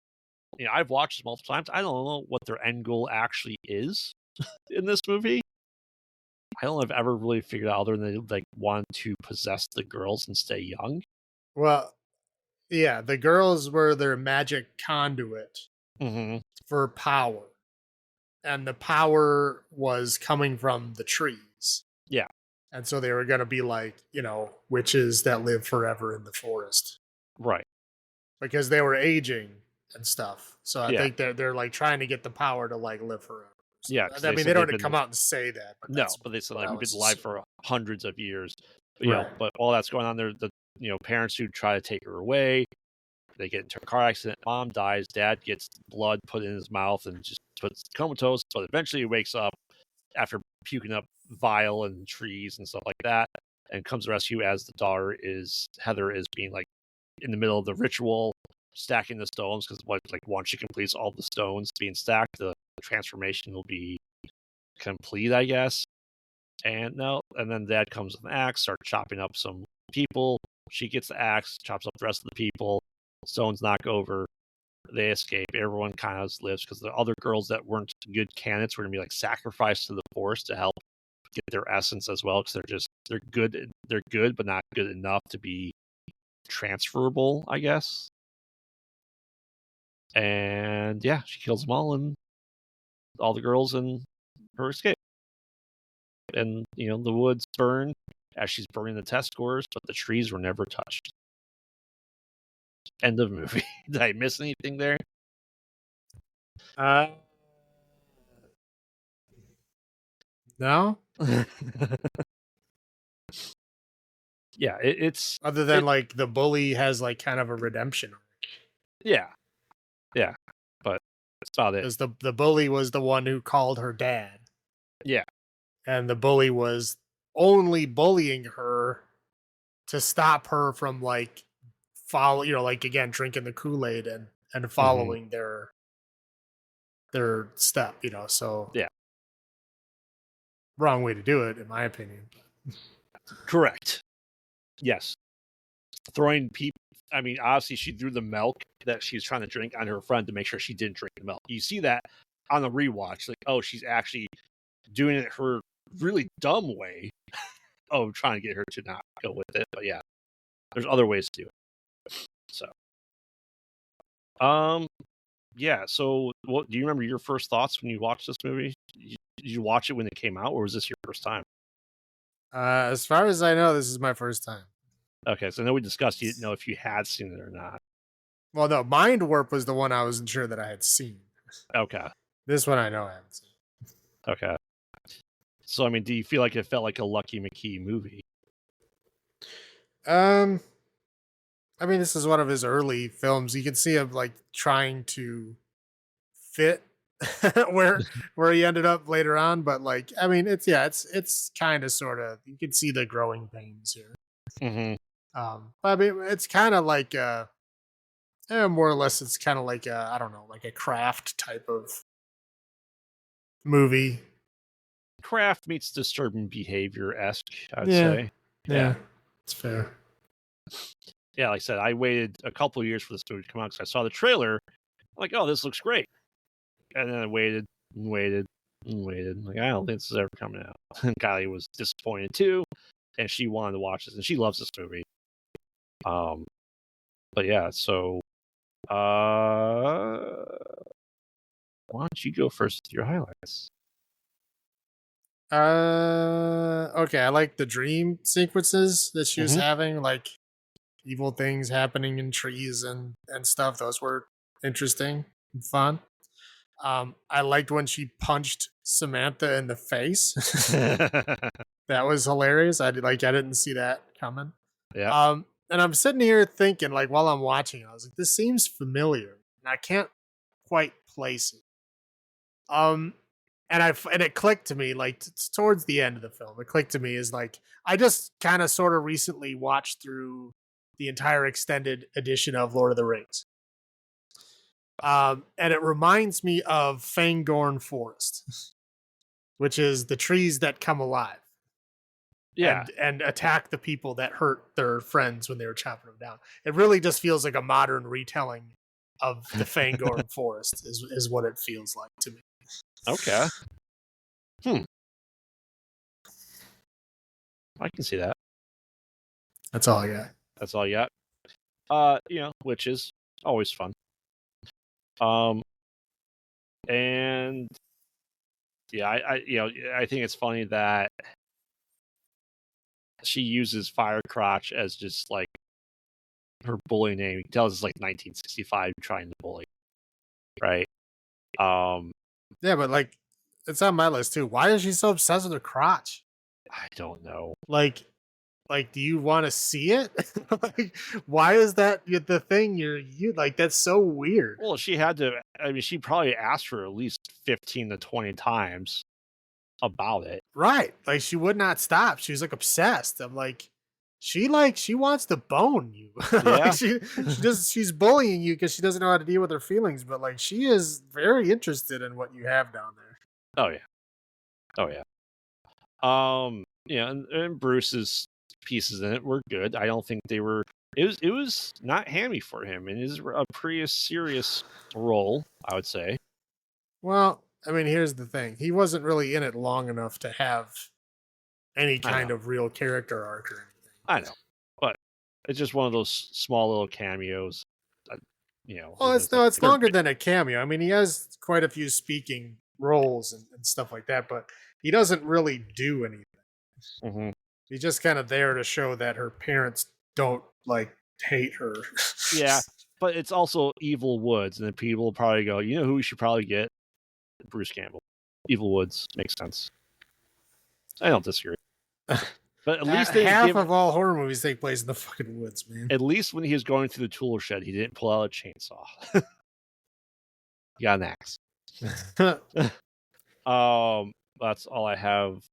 I've watched this multiple times. I don't know what their end goal actually is in this movie. I don't know if I've ever really figured out other than they like want to possess the girls and stay young. Well, yeah, the girls were their magic conduit Mm-hmm. for power, and the power was coming from the trees. Yeah, And so they were going to be like, witches that live forever in the forest right. because they were aging and stuff. So I Yeah, think they're like trying to get the power to like live forever. So, yeah. Because I they mean, said they they've don't been come out and say that, but no, that's but they said what like I we've been was alive assuming. for hundreds of years. But, Right. but while that's going on, there the parents who try to take her away. They get into a car accident. Mom dies. Dad gets blood put in his mouth and just puts comatose. But eventually, he wakes up after puking up vile and trees and stuff like that, and comes to rescue as the daughter is Heather is being like in the middle of the ritual, stacking the stones because once she completes all the stones being stacked, the transformation will be complete, I guess. And no, and then Dad comes with an axe, starts chopping up some people. She gets the axe, chops up the rest of the people. Stones knock over. They escape. Everyone kind of lives because the other girls that weren't good candidates were gonna be like sacrificed to the force to help get their essence as well because they're good. They're good, but not good enough to be transferable, I guess. And yeah, she kills them all, and all the girls and her escape. And the woods burn as she's burning the test scores, but the trees were never touched. End of movie. Did I miss anything there? Uh, no. Yeah, it's Other than like the bully has like kind of a redemption yeah, yeah, but that's about it. because the bully was the one who called her dad, Yeah, and the bully was only bullying her to stop her from like follow, like again drinking the Kool-Aid and hmm following their step, so yeah, wrong way to do it in my opinion. correct. Yes, throwing people. I mean, obviously, she threw the milk that she was trying to drink on her friend to make sure she didn't drink the milk. You see that on the rewatch, like, oh, she's actually doing it her really dumb way of trying to get her to not go with it. But yeah, there's other ways to do it. So, um, yeah. So, what do you remember your first thoughts when you watched this movie? Did you watch it when it came out, or was this your first time? As far as I know, this is my first time. Okay, so I know we discussed you didn't know if you had seen it or not. Well, no, Mindwarp was the one I wasn't sure that I had seen. Okay, This one I know I haven't seen. okay. So, I mean, do you feel like it felt like a Lucky McKee movie? Um, I mean, this is one of his early films. You can see him like trying to fit where where he ended up later on, but like, I mean, it's kind of sort of you can see the growing pains here. Mm-hmm. But I mean, it's kind of like more or less, it's kind of like I don't know, like a craft type of movie. Craft meets disturbing behavior esque, I'd Yeah, say. yeah, it's fair. Yeah, like I said, I waited a couple of years for this movie to come out because I saw the trailer. I'm like, oh, this looks great. And then I waited and waited and waited. Like, I don't think this is ever coming out. And Kylie was disappointed too, and she wanted to watch this, and she loves this movie. But yeah, so why don't you go first with your highlights? Okay, I like the dream sequences that she was Mm-hmm. having, like evil things happening in trees and stuff. Those were interesting and fun. I liked when she punched Samantha in the face. That was hilarious. I didn't see that coming. Yeah. And I'm sitting here thinking, like, while I'm watching it, I was like, this seems familiar, and I can't quite place it. Um, and it clicked to me like towards the end of the film. It clicked to me is like I just kind of sort of recently watched through the entire extended edition of Lord of the Rings. And it reminds me of Fangorn Forest, which is the trees that come alive. Yeah. And attack the people that hurt their friends when they were chopping them down. It really just feels like a modern retelling of the Fangorn Forest is what it feels like to me. Okay. I can see that. That's all I got. That's all you got. Which is always fun. And yeah, I think it's funny that she uses Firecrotch as just like her bully name. You can tell it's like 1965 trying to bully, right? Yeah, but like it's on my list too. Why is she so obsessed with her crotch? I don't know. Like, do you want to see it? Like, why is that the thing you like? That's so weird. Well, she had to. I mean, she probably asked her at least 15 to 20 times about it. Right. Like she would not stop. She was like obsessed. I'm like, she wants to bone you. Yeah. Like she's bullying you because she doesn't know how to deal with her feelings, but like she is very interested in what you have down there. Oh yeah. And Bruce's pieces in it were good. I don't think they were. It was not hammy for him, and it is a pretty serious role, I would say. Well, I mean, here's the thing: he wasn't really in it long enough to have any kind of real character arc or anything. I know, but it's just one of those small little cameos. Well, it's longer than a cameo. I mean, he has quite a few speaking roles and stuff like that, but he doesn't really do anything. Mm-hmm. He's just kind of there to show that her parents don't like hate her. Yeah, but it's also Evil Woods, and then people will probably go, you know who we should probably get? Bruce Campbell. Evil Woods makes sense. I don't disagree. But at least half of all horror movies take place in the fucking woods, man. At least when he was going through the tool shed, he didn't pull out a chainsaw. He got an axe. That's all I have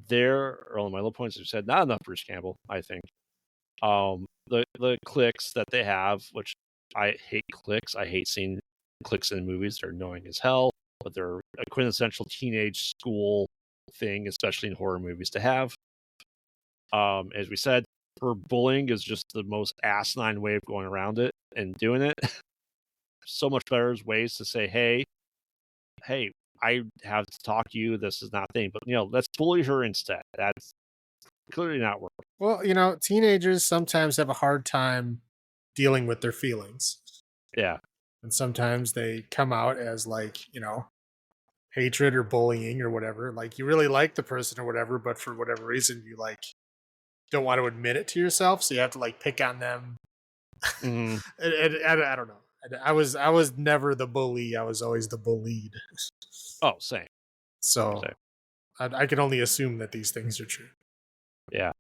there. All my low points, I said not enough Bruce Campbell, I think. The clicks that they have, which I hate clicks. I hate seeing clicks in movies. They're annoying as hell, but they're a quintessential teenage school thing, especially in horror movies, to have. As we said, her bullying is just the most asinine way of going around it and doing it. So much better ways to say, hey, I have to talk to you. This is not a thing, but let's bully her instead. That's clearly not working. Well, teenagers sometimes have a hard time dealing with their feelings. Yeah. And sometimes they come out as like, hatred or bullying or whatever. Like you really like the person or whatever, but for whatever reason you like don't want to admit it to yourself, so you have to like pick on them. Mm-hmm. and I don't know. I was never the bully. I was always the bullied. Oh, same. So same. I can only assume that these things are true. Yeah.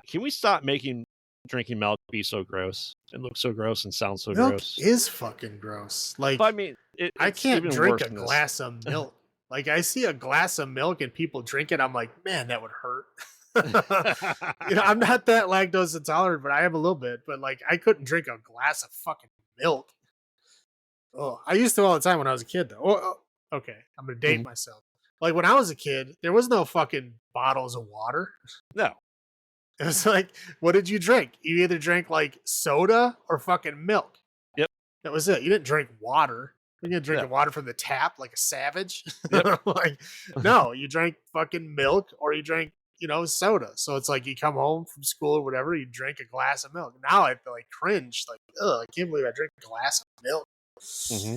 Can we stop making drinking milk be so gross? It looks so gross and sounds so milk gross. Is fucking gross. Like, but I mean, I can't drink a glass of milk. Like, I see a glass of milk and people drink it. I'm like, man, that would hurt. I'm not that lactose intolerant, but I am a little bit. But like, I couldn't drink a glass of fucking milk. Oh, I used to all the time when I was a kid, though. Okay, I'm gonna date myself. Like when I was a kid, there was no fucking bottles of water. No. It was like, what did you drink? You either drank like soda or fucking milk. Yep. That was it. You didn't drink water. You didn't drink the water from the tap like a savage. Yep. Like, no, you drank fucking milk or you drank, soda. So it's like you come home from school or whatever, you drink a glass of milk. Now I feel like cringe. Like, I can't believe I drink a glass of milk. Mm-hmm.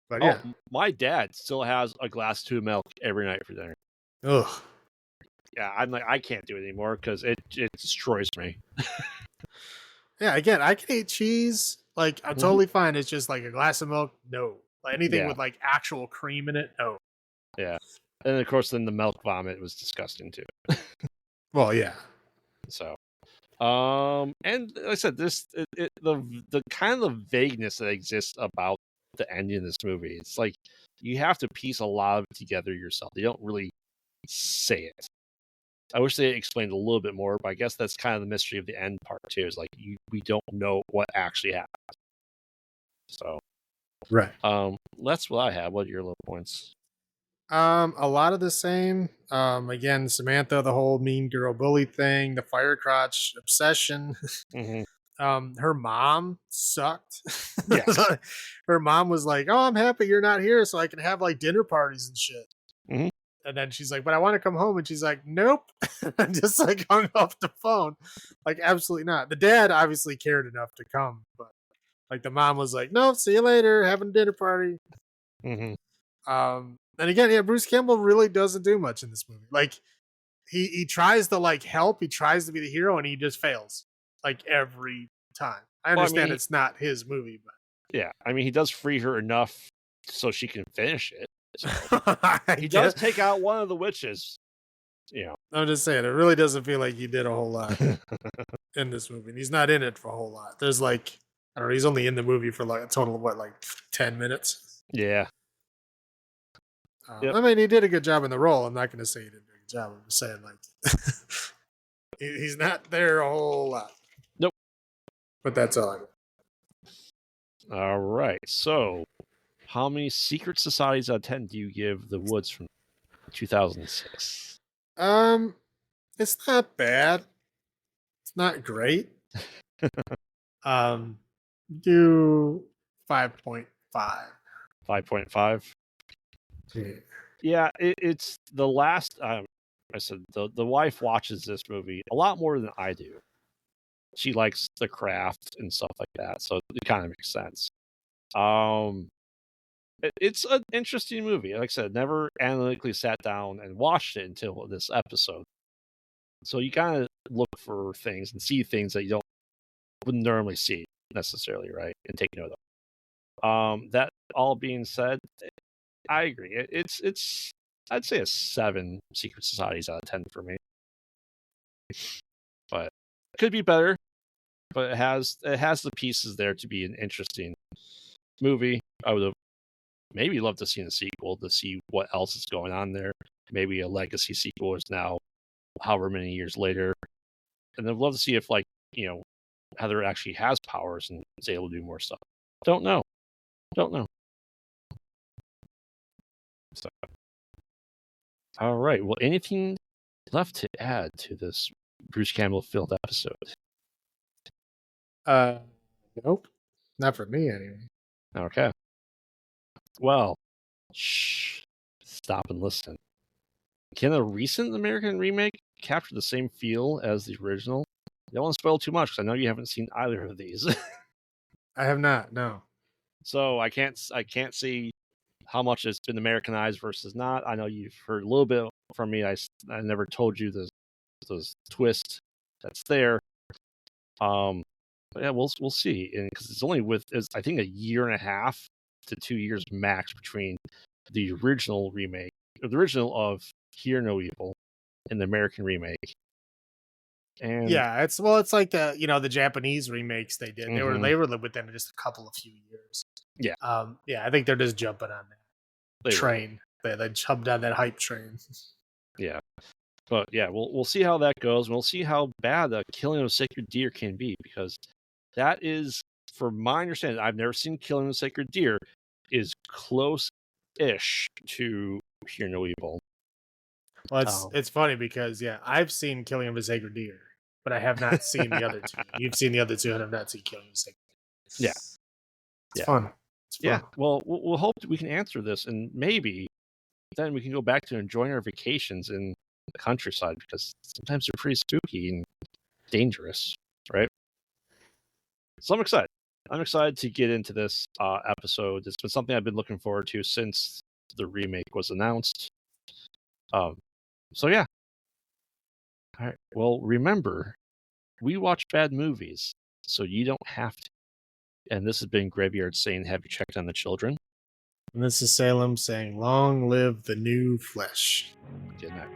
But yeah. My dad still has a glass of milk every night for dinner. Ugh. Yeah, I'm like, I can't do it anymore because it destroys me. Yeah, again, I can eat cheese. Like, I'm totally fine. It's just like a glass of milk, no. Like, anything with like actual cream in it, no. Yeah. And of course, then the milk vomit was disgusting too. Well, yeah. So, and like I said, the kind of vagueness that exists about the ending of this movie. It's like you have to piece a lot of it together yourself. They don't really say it. I wish they explained a little bit more, but I guess that's kind of the mystery of the end part too. Is like we don't know what actually happened. So, Right. That's what I have. What are your low points? A lot of the same. Again, Samantha, the whole mean girl bully thing, the fire crotch obsession. Mm-hmm. Her mom sucked. Yes. Her mom was like, "Oh, I'm happy you're not here, so I can have like dinner parties and shit." Mm-hmm. And then she's like, "But I want to come home," and she's like, "Nope," and just like hung up the phone. Like, absolutely not. The dad obviously cared enough to come, but like the mom was like, "No, see you later, having a dinner party." Mm-hmm. And again, yeah, Bruce Campbell really doesn't do much in this movie. Like he tries to like help, he tries to be the hero, and he just fails like every time. I Well, I understand mean, it's not his movie, yeah. I mean, he does free her enough so she can finish it. So but he does take out one of the witches. You know. I'm just saying, it really doesn't feel like he did a whole lot in this movie. And he's not in it for a whole lot. There's like, I don't know, he's only in the movie for like a total of what, like 10 minutes? Yeah. Yep. I mean, he did a good job in the role. I'm not going to say he did a good job. I'm just saying, like, he's not there a whole lot. Nope. But that's all I got. All right. So, how many secret societies out of 10 do you give The Woods from 2006? It's not bad. It's not great. Do 5.5. 5.5. Yeah, it's the last. I said the wife watches this movie a lot more than I do. She likes the craft and stuff like that, so it kind of makes sense. It's an interesting movie. Like I said, never analytically sat down and watched it until this episode. So you kind of look for things and see things that you wouldn't normally see necessarily, right? And take note of. That all being said, I agree. It's I'd say a 7 secret societies out of 10 for me. But it could be better. But it has the pieces there to be an interesting movie. I would have maybe loved to see a sequel to see what else is going on there. Maybe a legacy sequel is now however many years later. And I'd love to see if Heather actually has powers and is able to do more stuff. Don't know. So, all right. Well, anything left to add to this Bruce Campbell filled episode? Nope. Not for me anyway. Okay. Well, shh. Stop and listen. Can a recent American remake capture the same feel as the original? I don't want to spoil too much because I know you haven't seen either of these. I have not. No. So I can't see how much it's been Americanized versus not. I know you've heard a little bit from me. I never told you the twist that's there. But yeah, we'll see. And because it's only I think a year and a half to 2 years max between the original remake, the original of Hear No Evil, and the American remake. And yeah, it's like the Japanese remakes they did. They were within just a couple of few years. Yeah. Yeah, I think they're just jumping on that train. They jumped on that hype train. Yeah. But yeah, we'll see how that goes. We'll see how bad the killing of a sacred deer can be, because that is, from my understanding, I've never seen Killing of a Sacred Deer, is close-ish to Hear No Evil. Well, it's funny because I've seen Killing of a Sacred Deer, but I have not seen the other two. You've seen the other two, and I've not seen Killing of a Sacred Deer. Yeah, it's fun. Yeah. Well, we'll hope that we can answer this, and maybe then we can go back to enjoying our vacations in the countryside, because sometimes they're pretty spooky and dangerous, right? So I'm excited. I'm excited to get into this episode. It's been something I've been looking forward to since the remake was announced. So yeah. All right. Well, remember, we watch bad movies, so you don't have to. And this has been Graveyard saying, "Have you checked on the children?" And this is Salem saying, "Long live the new flesh." Good night.